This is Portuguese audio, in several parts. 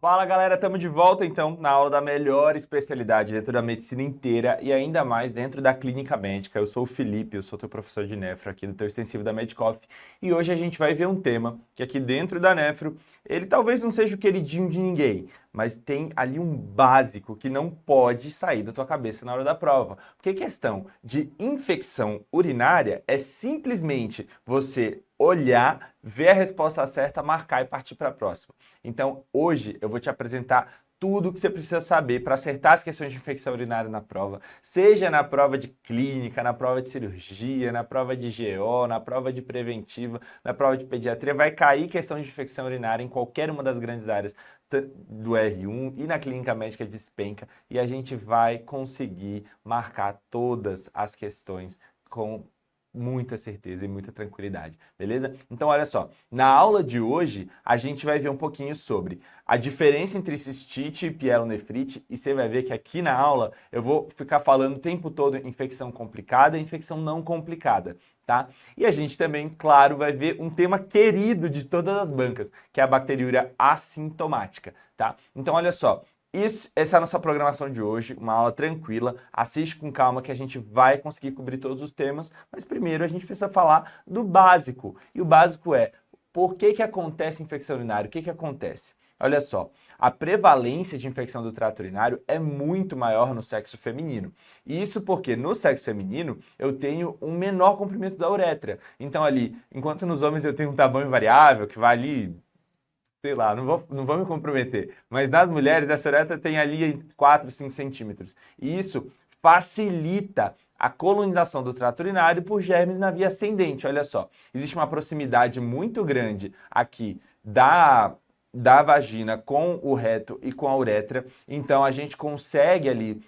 Fala galera, estamos de volta então na aula da melhor especialidade dentro da medicina inteira e ainda mais dentro da clínica médica. Eu sou o Felipe, eu sou teu professor de nefro aqui do teu extensivo da Medicoff e hoje a gente vai ver um tema que aqui dentro da nefro, ele talvez não seja o queridinho de ninguém, mas tem ali um básico que não pode sair da tua cabeça na hora da prova. Porque questão de infecção urinária é simplesmente você olhar, ver a resposta certa, marcar e partir para a próxima. Então, hoje eu vou te apresentar tudo o que você precisa saber para acertar as questões de infecção urinária na prova, seja na prova de clínica, na prova de cirurgia, na prova de GO, na prova de preventiva, na prova de pediatria, vai cair questão de infecção urinária em qualquer uma das grandes áreas do R1 e na clínica médica despenca e a gente vai conseguir marcar todas as questões com muita certeza e muita tranquilidade, beleza? Então, olha só, na aula de hoje, a gente vai ver um pouquinho sobre a diferença entre cistite e pielonefrite e você vai ver que aqui na aula eu vou ficar falando o tempo todo infecção complicada e infecção não complicada, tá? E a gente também, claro, vai ver um tema querido de todas as bancas, que é a bacteriúria assintomática, tá? Então, olha só, essa é a nossa programação de hoje, uma aula tranquila, assiste com calma que a gente vai conseguir cobrir todos os temas, mas primeiro a gente precisa falar do básico, e o básico é, por que acontece infecção urinária? O que acontece? Olha só, a prevalência de infecção do trato urinário é muito maior no sexo feminino. Isso porque no sexo feminino eu tenho um menor comprimento da uretra. Então ali, enquanto nos homens eu tenho um tamanho variável, que vai ali, sei lá, não vou me comprometer, mas nas mulheres essa uretra tem ali 4, 5 centímetros. E isso facilita a colonização do trato urinário por germes na via ascendente. Olha só, existe uma proximidade muito grande aqui da vagina com o reto e com a uretra, então a gente consegue ali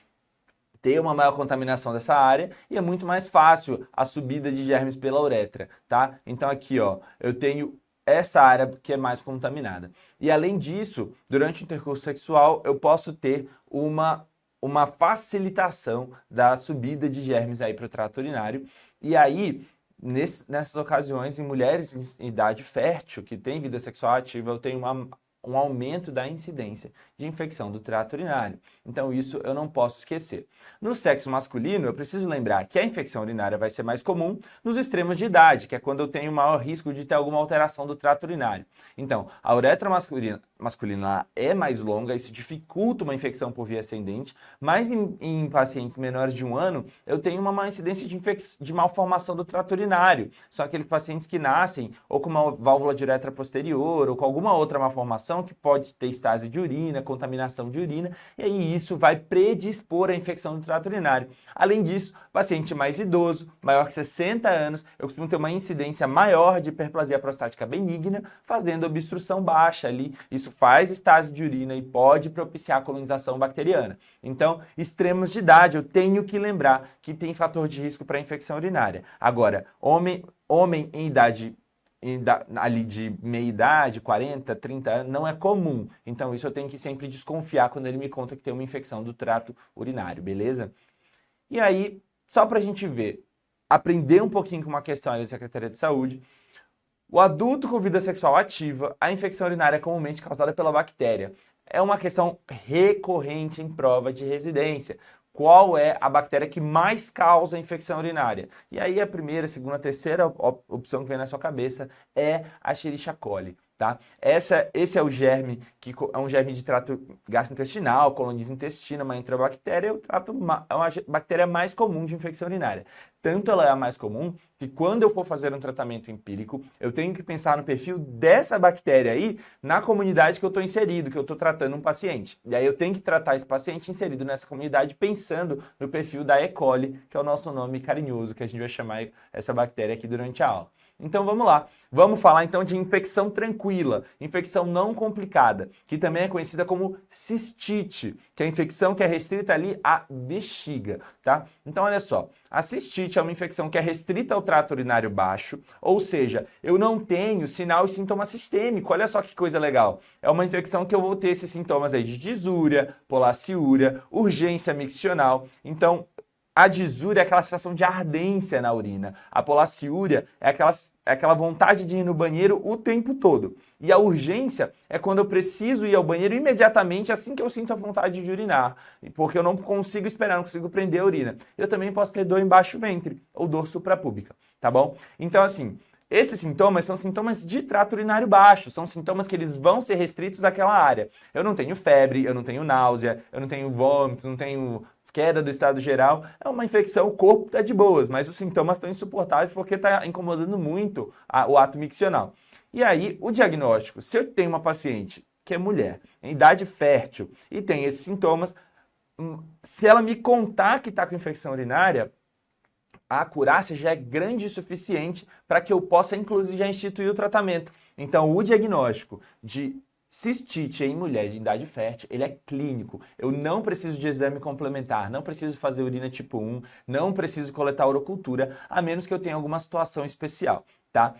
ter uma maior contaminação dessa área e é muito mais fácil a subida de germes pela uretra, tá? Então aqui, ó, eu tenho essa área que é mais contaminada. E além disso, durante o intercurso sexual, eu posso ter uma facilitação da subida de germes aí para o trato urinário. E aí, nessas ocasiões, em mulheres em idade fértil, que têm vida sexual ativa, eu tenho um aumento da incidência de infecção do trato urinário. Então isso eu não posso esquecer. No sexo masculino, eu preciso lembrar que a infecção urinária vai ser mais comum nos extremos de idade, que é quando eu tenho maior risco de ter alguma alteração do trato urinário. Então, a uretra masculina é mais longa, isso dificulta uma infecção por via ascendente, mas em pacientes menores de 1 ano, eu tenho uma maior incidência de malformação do trato urinário. São aqueles pacientes que nascem ou com uma válvula de uretra posterior ou com alguma outra malformação que pode ter estase de urina, contaminação de urina, e aí isso vai predispor à infecção do trato urinário. Além disso, paciente mais idoso, maior que 60 anos, eu costumo ter uma incidência maior de hiperplasia prostática benigna, fazendo obstrução baixa ali. Isso faz estase de urina e pode propiciar a colonização bacteriana. Então, extremos de idade, eu tenho que lembrar que tem fator de risco para infecção urinária. Agora, homem em idade ali de meia idade, 40, 30 anos, não é comum. Então isso eu tenho que sempre desconfiar quando ele me conta que tem uma infecção do trato urinário, beleza? E aí, só para a gente ver, aprender um pouquinho com uma questão ali da Secretaria de Saúde, o adulto com vida sexual ativa, a infecção urinária é comumente causada pela bactéria. É uma questão recorrente em prova de residência. Qual é a bactéria que mais causa infecção urinária? E aí a primeira, segunda, terceira opção que vem na sua cabeça é a Escherichia coli, tá? Esse é o germe, que é um germe de trato gastrointestinal, coloniza intestino, uma enterobactéria, é uma bactéria mais comum de infecção urinária. Tanto ela é a mais comum que quando eu for fazer um tratamento empírico, eu tenho que pensar no perfil dessa bactéria aí na comunidade que eu estou inserido, que eu estou tratando um paciente. E aí eu tenho que tratar esse paciente inserido nessa comunidade pensando no perfil da E. coli, que é o nosso nome carinhoso que a gente vai chamar essa bactéria aqui durante a aula. Então vamos lá, vamos falar então de infecção tranquila, infecção não complicada, que também é conhecida como cistite, que é a infecção que é restrita ali à bexiga, tá? Então olha só, a cistite é uma infecção que é restrita ao trato urinário baixo, ou seja, eu não tenho sinal e sintoma sistêmico, olha só que coisa legal. É uma infecção que eu vou ter esses sintomas aí de disúria, polaciúria, urgência miccional, então A disúria é aquela sensação de ardência na urina. A polaciúria é aquela vontade de ir no banheiro o tempo todo. E a urgência é quando eu preciso ir ao banheiro imediatamente assim que eu sinto a vontade de urinar. Porque eu não consigo esperar, não consigo prender a urina. Eu também posso ter dor em baixo ventre ou dor suprapúbica, tá bom? Então, assim, esses sintomas são sintomas de trato urinário baixo, são sintomas que eles vão ser restritos àquela área. Eu não tenho febre, eu não tenho náusea, eu não tenho vômito, não tenho queda do estado geral, é uma infecção, o corpo está de boas, mas os sintomas estão insuportáveis porque está incomodando muito o ato miccional. E aí, o diagnóstico, se eu tenho uma paciente que é mulher, em idade fértil, e tem esses sintomas, se ela me contar que está com infecção urinária, a acurácia já é grande o suficiente para que eu possa, inclusive, já instituir o tratamento. Então, o diagnóstico de cistite em mulher de idade fértil, ele é clínico. Eu não preciso de exame complementar, não preciso fazer urina tipo 1, não preciso coletar urocultura, a menos que eu tenha alguma situação especial, tá?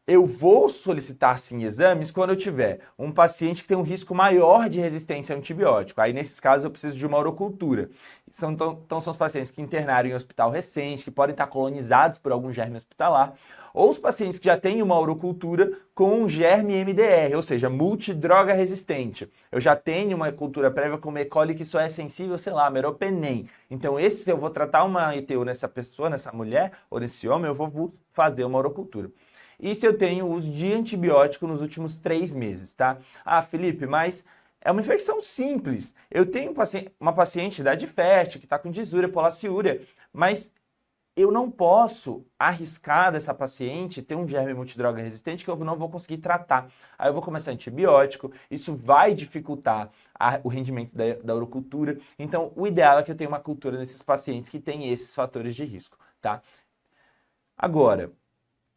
Eu vou solicitar, sim, exames quando eu tiver um paciente que tem um risco maior de resistência a antibiótico. Aí, nesses casos, eu preciso de uma urocultura. Então, são os pacientes que internaram em hospital recente, que podem estar colonizados por algum germe hospitalar, ou os pacientes que já têm uma urocultura com um germe MDR, ou seja, multidroga resistente. Eu já tenho uma cultura prévia com uma E. coli que só é sensível, sei lá, meropenem. Então, se eu vou tratar uma ETU nessa pessoa, nessa mulher, ou nesse homem, eu vou fazer uma urocultura. E se eu tenho uso de antibiótico nos últimos 3 meses, tá? Ah, Felipe, mas é uma infecção simples. Eu tenho uma paciente de idade fértil que está com disúria, polaciúria, mas eu não posso arriscar dessa paciente ter um germe multidroga resistente que eu não vou conseguir tratar. Aí eu vou começar antibiótico, isso vai dificultar o rendimento da urocultura. Então, o ideal é que eu tenha uma cultura nesses pacientes que têm esses fatores de risco, tá? Agora,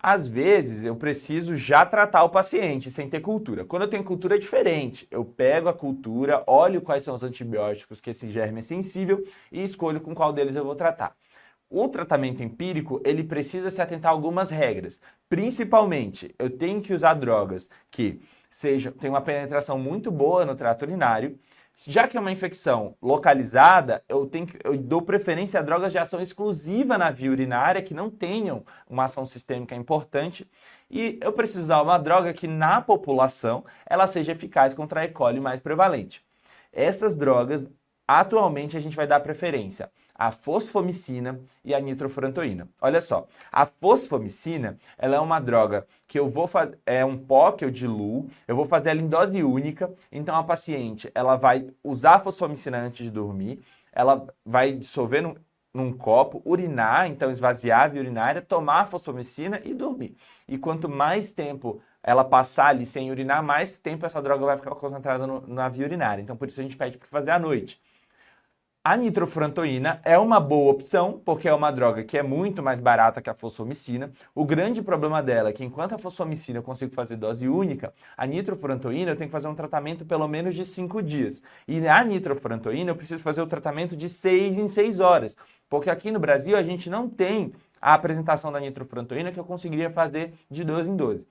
às vezes eu preciso já tratar o paciente sem ter cultura. Quando eu tenho cultura é diferente. Eu pego a cultura, olho quais são os antibióticos que esse germe é sensível e escolho com qual deles eu vou tratar. O tratamento empírico, ele precisa se atentar a algumas regras. Principalmente, eu tenho que usar drogas que tenham uma penetração muito boa no trato urinário. Já que é uma infecção localizada, eu dou preferência a drogas de ação exclusiva na via urinária, que não tenham uma ação sistêmica importante. E eu preciso usar uma droga que, na população, ela seja eficaz contra a E. coli mais prevalente. Essas drogas, atualmente, a gente vai dar preferência a fosfomicina e a nitrofurantoína. Olha só, a fosfomicina, ela é uma droga que eu vou fazer, é um pó que eu diluo, eu vou fazer ela em dose única, então a paciente, ela vai usar a fosfomicina antes de dormir, ela vai dissolver num copo, urinar, então esvaziar a via urinária, tomar a fosfomicina e dormir. E quanto mais tempo ela passar ali sem urinar, mais tempo essa droga vai ficar concentrada na via urinária. Então por isso a gente pede para fazer à noite. A nitrofurantoína é uma boa opção, porque é uma droga que é muito mais barata que a fosfomicina. O grande problema dela é que enquanto a fosfomicina eu consigo fazer dose única, a nitrofurantoína eu tenho que fazer um tratamento pelo menos de 5 dias. E a nitrofurantoína eu preciso fazer o tratamento de 6 em 6 horas, porque aqui no Brasil a gente não tem a apresentação da nitrofurantoína que eu conseguiria fazer de 12 em 12.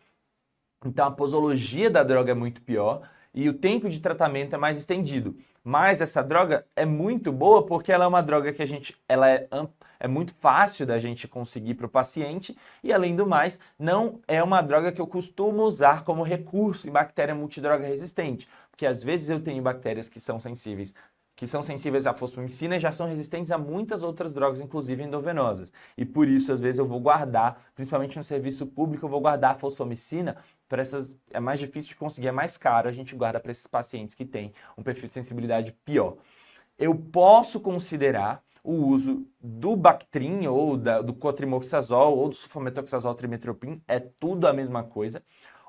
Então a posologia da droga é muito pior e o tempo de tratamento é mais estendido. Mas essa droga é muito boa porque ela é uma droga que é muito fácil da gente conseguir para o paciente e, além do mais, não é uma droga que eu costumo usar como recurso em bactéria multidroga resistente, porque às vezes eu tenho bactérias que são sensíveis à fosfomicina e já são resistentes a muitas outras drogas, inclusive endovenosas. E por isso, às vezes, eu vou guardar, principalmente no serviço público, eu vou guardar a fosfomicina para essas. É mais difícil de conseguir, é mais caro, a gente guarda para esses pacientes que têm um perfil de sensibilidade pior. Eu posso considerar o uso do Bactrim ou do cotrimoxazol ou do sulfametoxazol trimetoprim, é tudo a mesma coisa.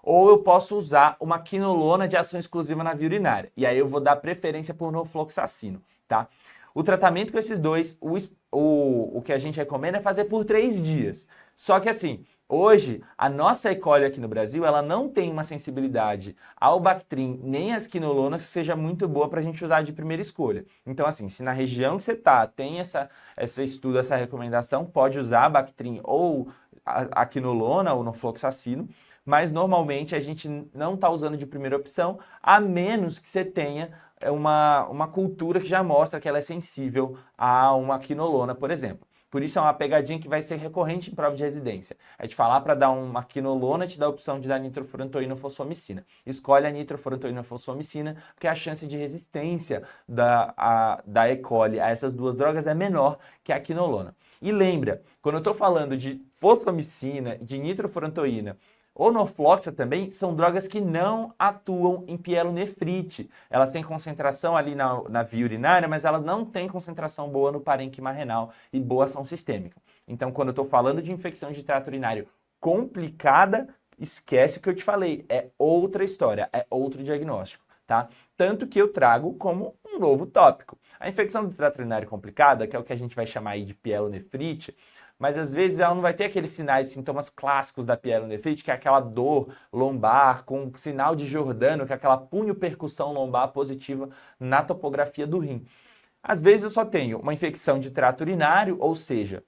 Ou eu posso usar uma quinolona de ação exclusiva na via urinária. E aí eu vou dar preferência por norfloxacino, tá? O tratamento com esses dois, o que a gente recomenda é fazer por 3 dias. Só que assim, hoje, a nossa E. coli aqui no Brasil, ela não tem uma sensibilidade ao Bactrim nem às quinolonas que seja muito boa para a gente usar de primeira escolha. Então assim, se na região que você tá tem essa estudo, essa recomendação, pode usar a Bactrim ou a quinolona ou norfloxacino, mas normalmente a gente não está usando de primeira opção, a menos que você tenha uma cultura que já mostra que ela é sensível a uma quinolona, por exemplo. Por isso é uma pegadinha que vai ser recorrente em prova de residência. É te falar para dar uma quinolona, te dá a opção de dar nitrofurantoína ou fosfomicina. Escolhe a nitrofurantoína ou fosfomicina, porque a chance de resistência da E. coli a essas duas drogas é menor que a quinolona. E lembra, quando eu estou falando de fosfomicina, de nitrofurantoína, ou norfloxa também, são drogas que não atuam em pielonefrite. Elas têm concentração ali na via urinária, mas elas não têm concentração boa no parênquima renal e boa ação sistêmica. Então, quando eu estou falando de infecção de trato urinário complicada, esquece o que eu te falei. É outra história, é outro diagnóstico, tá? Tanto que eu trago como um novo tópico. A infecção do trato urinário complicada, que é o que a gente vai chamar aí de pielonefrite, mas às vezes ela não vai ter aqueles sinais, sintomas clássicos da pielonefrite, que é aquela dor lombar com sinal de Giordano, que é aquela punho-percussão lombar positiva na topografia do rim. Às vezes eu só tenho uma infecção de trato urinário, ou seja,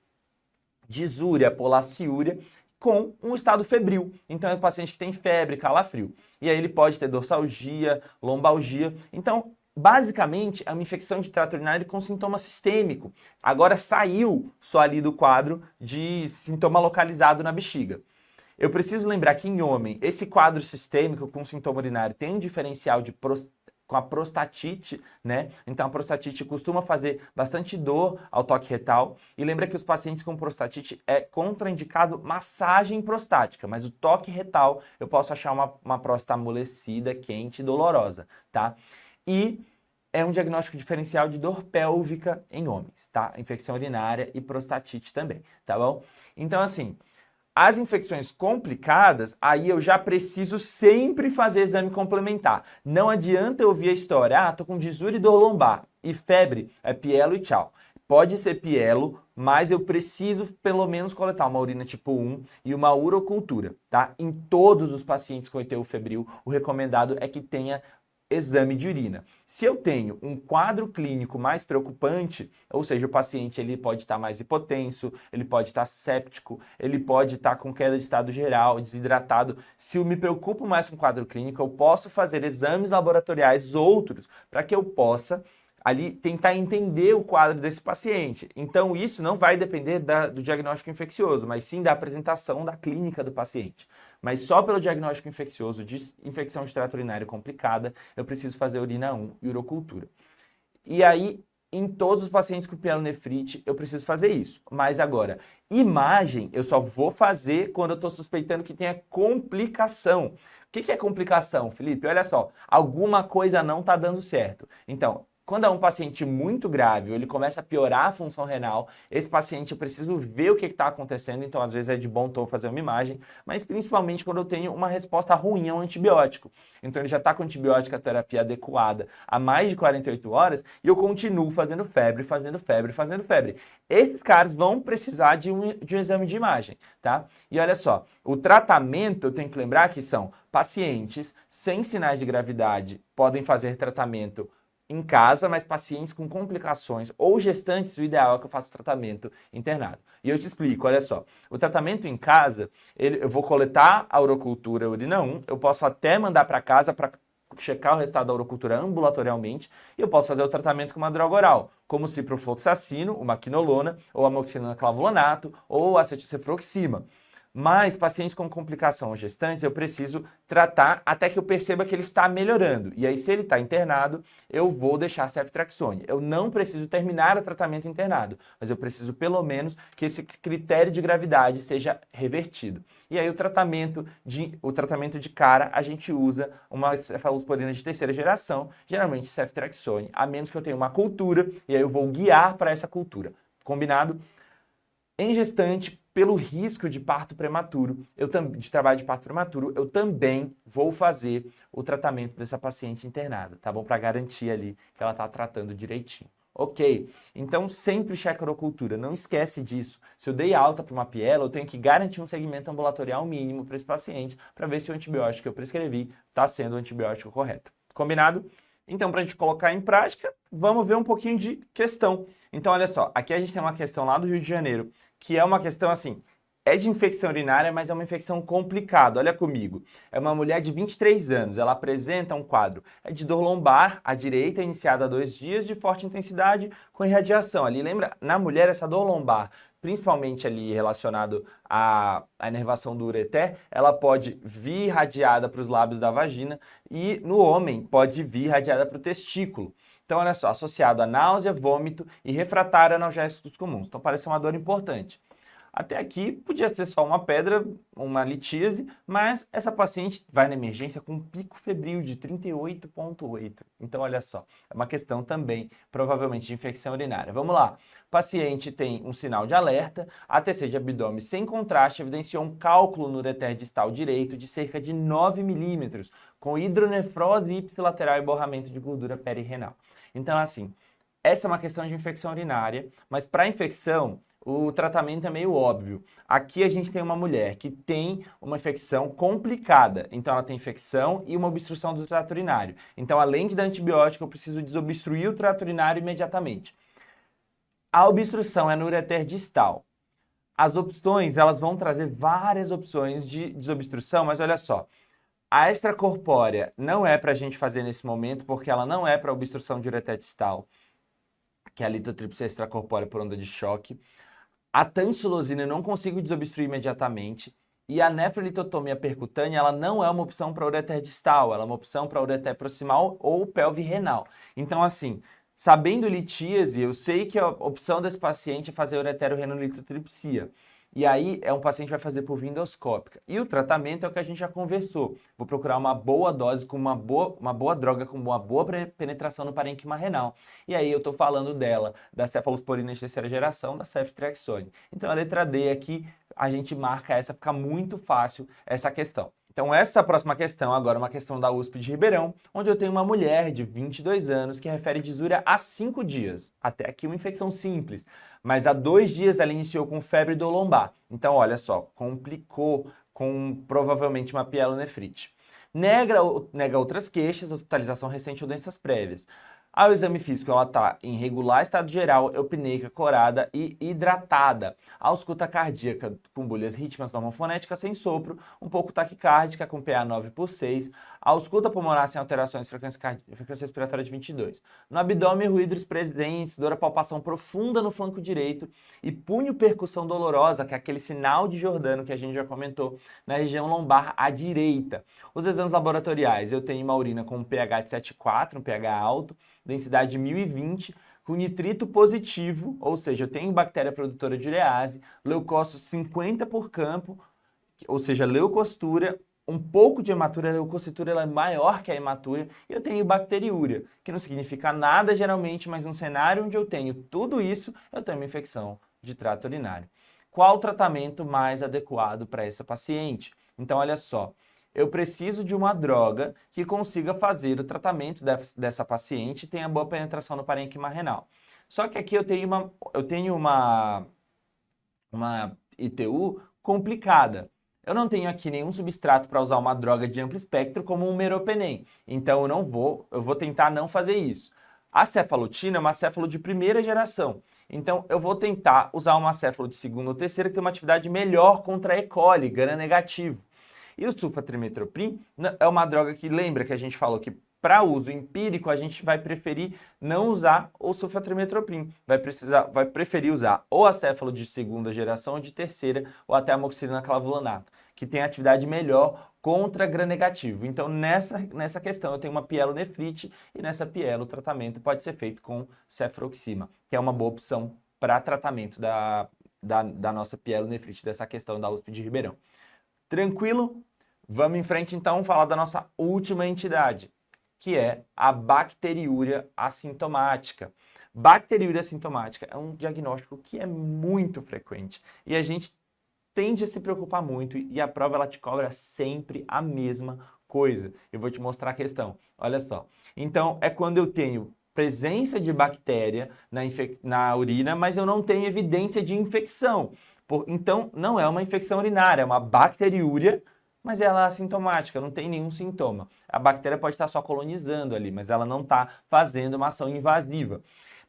disúria, polaciúria, com um estado febril. Então é um paciente que tem febre, calafrio. E aí ele pode ter dorsalgia, lombalgia. Então, basicamente, é uma infecção de trato urinário com sintoma sistêmico. Agora saiu só ali do quadro de sintoma localizado na bexiga. Eu preciso lembrar que em homem, esse quadro sistêmico com sintoma urinário tem um diferencial com a prostatite, né? Então a prostatite costuma fazer bastante dor ao toque retal. E lembra que os pacientes com prostatite é contraindicado massagem prostática, mas o toque retal eu posso achar uma próstata amolecida, quente e dolorosa, tá? E é um diagnóstico diferencial de dor pélvica em homens, tá? Infecção urinária e prostatite também, tá bom? Então, assim, as infecções complicadas, aí eu já preciso sempre fazer exame complementar. Não adianta eu ouvir a história, tô com disúria e dor lombar e febre, é pielo e tchau. Pode ser pielo, mas eu preciso pelo menos coletar uma urina tipo 1 e uma urocultura, tá? Em todos os pacientes com ETU febril, o recomendado é que tenha exame de urina. Se eu tenho um quadro clínico mais preocupante, ou seja, o paciente ele pode estar mais hipotenso, ele pode estar séptico, ele pode estar com queda de estado geral, desidratado. Se eu me preocupo mais com o quadro clínico, eu posso fazer exames laboratoriais outros para que eu possa ali tentar entender o quadro desse paciente. Então isso não vai depender do diagnóstico infeccioso, mas sim da apresentação da clínica do paciente. Mas só pelo diagnóstico infeccioso de infecção de trato urinário complicada, eu preciso fazer urina 1 e urocultura. E aí, em todos os pacientes com pielonefrite, eu preciso fazer isso. Mas agora, imagem eu só vou fazer quando eu estou suspeitando que tenha complicação. O que é complicação, Felipe? Olha só, alguma coisa não está dando certo. Então, quando é um paciente muito grave, ou ele começa a piorar a função renal, esse paciente eu preciso ver o que está acontecendo, então às vezes é de bom tom fazer uma imagem, mas principalmente quando eu tenho uma resposta ruim ao antibiótico. Então ele já está com antibiótica terapia adequada há mais de 48 horas e eu continuo fazendo febre, fazendo febre, fazendo febre. Esses caras vão precisar de um exame de imagem, tá? E olha só, o tratamento, eu tenho que lembrar que são pacientes sem sinais de gravidade, podem fazer tratamento em casa, mas pacientes com complicações ou gestantes, o ideal é que eu faça o tratamento internado. E eu te explico, olha só, o tratamento em casa, eu vou coletar a urocultura urina 1, eu posso até mandar para casa para checar o resultado da urocultura ambulatorialmente, e eu posso fazer o tratamento com uma droga oral, como ciprofloxacino, uma quinolona, ou amoxicilina clavulanato, ou acetilcefroxima. Mas pacientes com complicação gestantes, eu preciso tratar até que eu perceba que ele está melhorando. E aí, se ele está internado, eu vou deixar ceftriaxone. Eu não preciso terminar o tratamento internado, mas eu preciso pelo menos que esse critério de gravidade seja revertido. E aí o tratamento de cara, a gente usa uma cefalosporina de terceira geração, geralmente ceftriaxone, a menos que eu tenha uma cultura, e aí eu vou guiar para essa cultura. Combinado? Em gestante, pelo risco de parto prematuro, de trabalho de parto prematuro, eu também vou fazer o tratamento dessa paciente internada, tá bom? Para garantir ali que ela está tratando direitinho. Ok, então sempre checa a urocultura, não esquece disso. Se eu dei alta para uma piela, eu tenho que garantir um segmento ambulatorial mínimo para esse paciente para ver se o antibiótico que eu prescrevi está sendo o antibiótico correto. Combinado? Então, para a gente colocar em prática, vamos ver um pouquinho de questão. Então, olha só, aqui a gente tem uma questão lá do Rio de Janeiro, que é uma questão assim, É de infecção urinária, mas é uma infecção complicada. Olha comigo. É uma mulher de 23 anos. Ela apresenta um quadro de dor lombar à direita, iniciada há 2 dias, de forte intensidade, com irradiação. Ali, lembra? Na mulher, essa dor lombar, principalmente ali relacionado à inervação do ureter, ela pode vir irradiada para os lábios da vagina e no homem pode vir irradiada para o testículo. Então, olha só, associado a náusea, vômito e refratário a analgésicos comuns. Então, parece uma dor importante. Até aqui podia ser só uma pedra, uma litíase, mas essa paciente vai na emergência com um pico febril de 38,8. Então, olha só, é uma questão também, provavelmente, de infecção urinária. Vamos lá. O paciente tem um sinal de alerta, ATC de abdômen sem contraste evidenciou um cálculo no ureter distal direito de cerca de 9 milímetros, com hidronefrose ipsilateral e borramento de gordura perirenal. Então, assim, essa é uma questão de infecção urinária, mas para infecção, o tratamento é meio óbvio. Aqui a gente tem uma mulher que tem uma infecção complicada. Então ela tem infecção e uma obstrução do trato urinário. Então, além de dar antibiótico, eu preciso desobstruir o trato urinário imediatamente. A obstrução é no ureter distal. As opções, elas vão trazer várias opções de desobstrução, mas olha só. A extracorpórea não é para a gente fazer nesse momento, porque ela não é para obstrução de ureter distal, que é a litotripsia extracorpórea por onda de choque. A tansulosina eu não consigo desobstruir imediatamente. E a nefrolitotomia percutânea, ela não é uma opção para ureter distal, ela é uma opção para ureter proximal ou pelve renal. Então, assim, sabendo litíase, eu sei que a opção desse paciente é fazer uretero-renolitotripsia. E aí, um paciente vai fazer por via endoscópica. E o tratamento é o que a gente já conversou. Vou procurar uma boa dose com uma boa droga com uma boa penetração no parênquima renal. E aí eu estou falando dela, da cefalosporina de terceira geração, da ceftriaxone. Então a letra D aqui, a gente marca essa, fica muito fácil essa questão. Então essa próxima questão agora é uma questão da USP de Ribeirão, onde eu tenho uma mulher de 22 anos que refere disúria há 5 dias. Até aqui uma infecção simples, mas há 2 dias ela iniciou com febre do lombar. Então olha só, complicou com provavelmente uma pielonefrite. Nega outras queixas, hospitalização recente ou doenças prévias. Ao exame físico, ela está em regular estado geral, eupneica, corada e hidratada. A ausculta cardíaca com bolhas rítmicas normofonéticas sem sopro, um pouco taquicárdica com PA 9/6. A ausculta pulmonar sem alterações, frequência respiratória de 22. No abdômen, ruídos presentes, dor a palpação profunda no flanco direito e punho percussão dolorosa, que é aquele sinal de Jordano que a gente já comentou, na região lombar à direita. Os exames laboratoriais, eu tenho uma urina com um pH de 7,4, um pH alto, densidade de 1020, com nitrito positivo, ou seja, eu tenho bactéria produtora de urease, leucócitos 50 por campo, ou seja, leucostura, um pouco de hematúria, a leucocitura ela é maior que a hematúria, e eu tenho bacteriúria, que não significa nada geralmente, mas num cenário onde eu tenho tudo isso, eu tenho uma infecção de trato urinário. Qual o tratamento mais adequado para essa paciente? Então, olha só. Eu preciso de uma droga que consiga fazer o tratamento dessa paciente e tenha boa penetração no parênquima renal. Só que aqui eu tenho uma ITU complicada. Eu não tenho aqui nenhum substrato para usar uma droga de amplo espectro como um meropenem. Então eu vou tentar não fazer isso. A cefalotina é uma céfalo de primeira geração. Então eu vou tentar usar uma céfalo de segunda ou terceira que tem uma atividade melhor contra a E. coli, gram negativo. E o sulfatrimetoprim é uma droga que lembra que a gente falou que para uso empírico a gente vai preferir não usar o sulfatrimetoprim, vai preferir usar ou a céfalo de segunda geração ou de terceira ou até a amoxicilina clavulanato, que tem atividade melhor contra gram negativo. Então nessa questão eu tenho uma pielonefrite e nessa pielo o tratamento pode ser feito com cefroxima, que é uma boa opção para tratamento da nossa pielonefrite, dessa questão da USP de Ribeirão. Tranquilo? Vamos em frente então falar da nossa última entidade, que é a bacteriúria assintomática. Bacteriúria assintomática é um diagnóstico que é muito frequente e a gente tende a se preocupar muito e a prova ela te cobra sempre a mesma coisa. Eu vou te mostrar a questão. Olha só. Então, é quando eu tenho presença de bactéria na urina, mas eu não tenho evidência de infecção. Então, não é uma infecção urinária, é uma bacteriúria, mas ela é assintomática, não tem nenhum sintoma. A bactéria pode estar só colonizando ali, mas ela não está fazendo uma ação invasiva.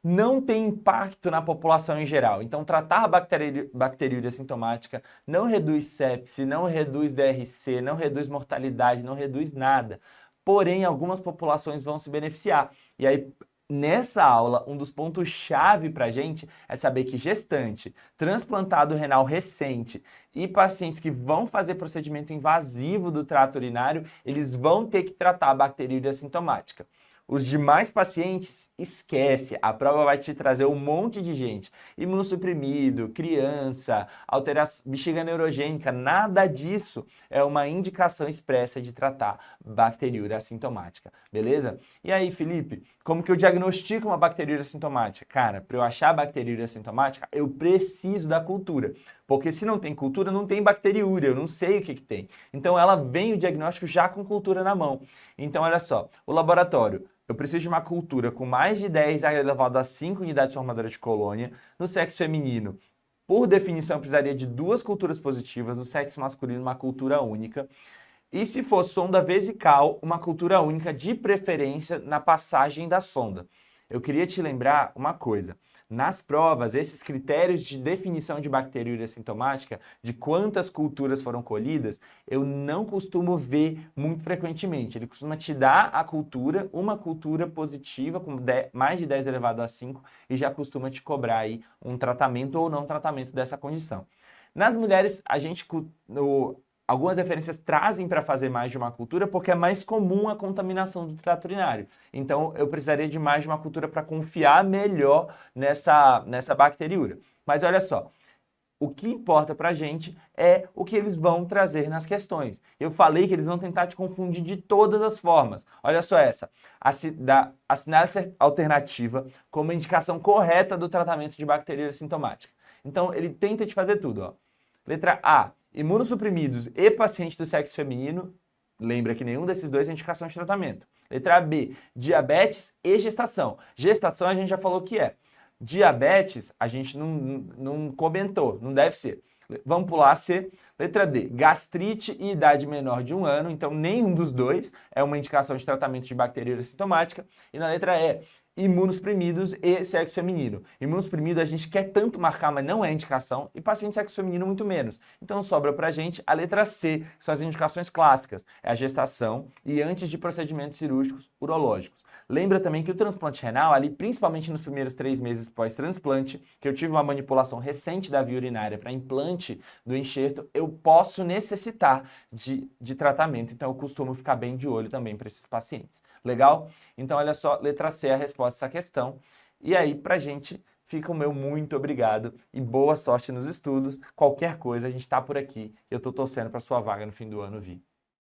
não tem impacto na população em geral. Então, tratar a bacteriúria sintomática não reduz sepse, não reduz DRC, não reduz mortalidade, não reduz nada. Porém, algumas populações vão se beneficiar. E aí, nessa aula, um dos pontos-chave para a gente é saber que gestante, transplantado renal recente e pacientes que vão fazer procedimento invasivo do trato urinário, eles vão ter que tratar a bacteriúria sintomática. Os demais pacientes, esquece, a prova vai te trazer um monte de gente. Imunossuprimido, criança, bexiga neurogênica, nada disso é uma indicação expressa de tratar bacteriúria assintomática, beleza? E aí, Felipe, como que eu diagnostico uma bacteriúria assintomática? Cara, para eu achar a bacteriúria assintomática, eu preciso da cultura. Porque se não tem cultura, não tem bacteriúria, eu não sei o que tem. Então ela vem o diagnóstico já com cultura na mão. Então olha só, o laboratório, eu preciso de uma cultura com mais de 10 elevado a 5 unidades formadoras de colônia. No sexo feminino, por definição, eu precisaria de 2 culturas positivas. No sexo masculino, uma cultura única. E se for sonda vesical, uma cultura única, de preferência na passagem da sonda. Eu queria te lembrar uma coisa. Nas provas, esses critérios de definição de bacteriúria sintomática, de quantas culturas foram colhidas, eu não costumo ver muito frequentemente. Ele costuma te dar a cultura, uma cultura positiva, com mais de 10 elevado a 5, e já costuma te cobrar aí um tratamento ou não tratamento dessa condição. Nas mulheres, algumas referências trazem para fazer mais de uma cultura porque é mais comum a contaminação do trato urinário. Então, eu precisaria de mais de uma cultura para confiar melhor nessa bacteriúria. Mas olha só, o que importa para a gente é o que eles vão trazer nas questões. Eu falei que eles vão tentar te confundir de todas as formas. Olha só essa, a sinálise alternativa como indicação correta do tratamento de bacteriúria sintomática. Então, ele tenta te fazer tudo, ó. Letra A, imunossuprimidos e paciente do sexo feminino. Lembra que nenhum desses dois é indicação de tratamento. Letra B, diabetes e gestação. Gestação a gente já falou que é. Diabetes a gente não comentou, não deve ser. Vamos pular a C. Letra D, gastrite e idade menor de 1 ano. Então nenhum dos dois é uma indicação de tratamento de bacteriúria sintomática. E na letra E, imunossuprimidos e sexo feminino. Imunossuprimido a gente quer tanto marcar, mas não é indicação, e paciente sexo feminino muito menos. Então sobra pra gente a letra C, que são as indicações clássicas, é a gestação e antes de procedimentos cirúrgicos urológicos. Lembra também que o transplante renal, ali principalmente nos primeiros 3 meses pós-transplante, que eu tive uma manipulação recente da via urinária para implante do enxerto, eu posso necessitar de tratamento, então eu costumo ficar bem de olho também para esses pacientes. Legal? Então olha só, letra C é a resposta a essa questão. E aí, pra gente, fica o meu muito obrigado e boa sorte nos estudos. Qualquer coisa, a gente tá por aqui. Eu tô torcendo pra sua vaga no fim do ano vir.